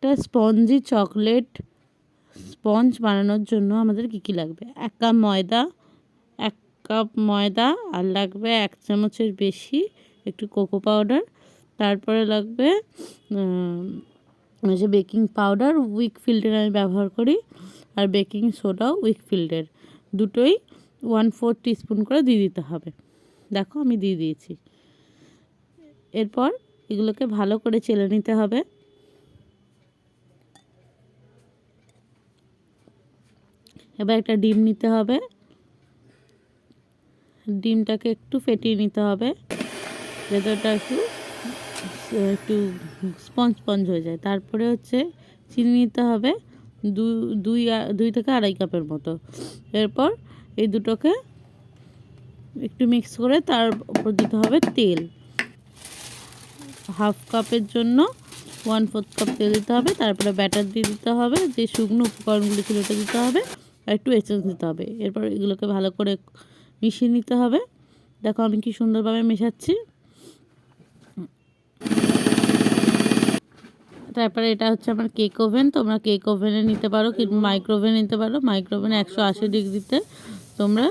একটা spongy chocolate sponge বানানোর জন্য আমাদের কী কী লাগবে? 1 কাপ ময়দা, 1 কাপ ময়দা, আর লাগবে 1 চামচের বেশি একটু কোকো পাউডার, তারপরে লাগবে যে বেকিং পাউডার উইকফিল্ডের আমি ব্যবহার করি, আর বেকিং সোডাও উইকফিল্ডের, দুটোই 1/4 টিস্পুন করে দিয়ে দিতে হবে। দেখো আমি দিয়ে দিয়েছি। এরপর এগুলোকে ভালো করে চেলে নিতে হবে। এবার একটা ডিম নিতে হবে, ডিমটাকে একটু ফেটিয়ে নিতে হবে যাতে ওটা একটু একটু স্পঞ্জ স্পঞ্জ হয়ে যায়। তারপরে হচ্ছে চিনি নিতে হবে 2 থেকে 2.5 কাপের মতো। এরপর এই দুটোকে একটু মিক্স করে তার উপর দিতে হবে তেল। 1/2 কাপের জন্য 1/4 কাপ তেল দিতে হবে। তারপরে ব্যাটার দিয়ে দিতে হবে, যে শুকনো উপকরণগুলো ছিল ওটা দিতে হবে, আর একটু এসেন্স দিতে হবে। এরপর এগুলোকে ভালো করে মিশিয়ে নিতে হবে। দেখো আমি কি সুন্দরভাবে মেশাচ্ছি। তারপরে এটা হচ্ছে আমার কেক ওভেন, তোমরা কেক ওভেনে নিতে পারো কিংবা মাইক্রোওভেনে নিতে পারো। মাইক্রোওভেনে 180 ডিগ্রিতে তোমরা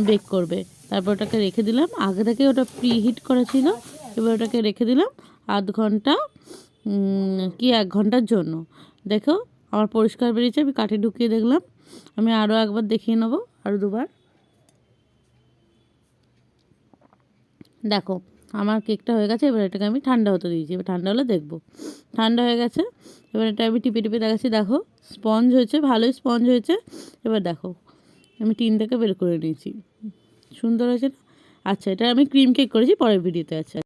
বেক করবে। তারপর ওটাকে রেখে দিলাম, আগে থেকে ওটা প্রিহিট করা ছিল। এবার ওটাকে রেখে দিলাম আধ ঘন্টা কি 1 ঘন্টার জন্য। দেখো আমার পরিষ্কার বেরিয়েছে, আমি কাঠে ঢুকিয়ে দেখলাম। আমি আরও একবার দেখিয়ে নেবো, আরও দুবার। দেখো আমার কেকটা হয়ে গেছে। এবার এটাকে আমি ঠান্ডা হতে দিয়েছি, এবার ঠান্ডা হলে দেখবো। ঠান্ডা হয়ে গেছে, এবার এটা আমি টিপে টিপে দেখাচ্ছি। দেখো স্পঞ্জ হয়েছে, ভালোই স্পঞ্জ হয়েছে। এবার দেখো আমি টিন থেকে বের করে নিয়েছি, সুন্দর হয়েছে না? আচ্ছা, এটা আমি ক্রিম কেক করেছি, পরের ভিডিওতে আছে।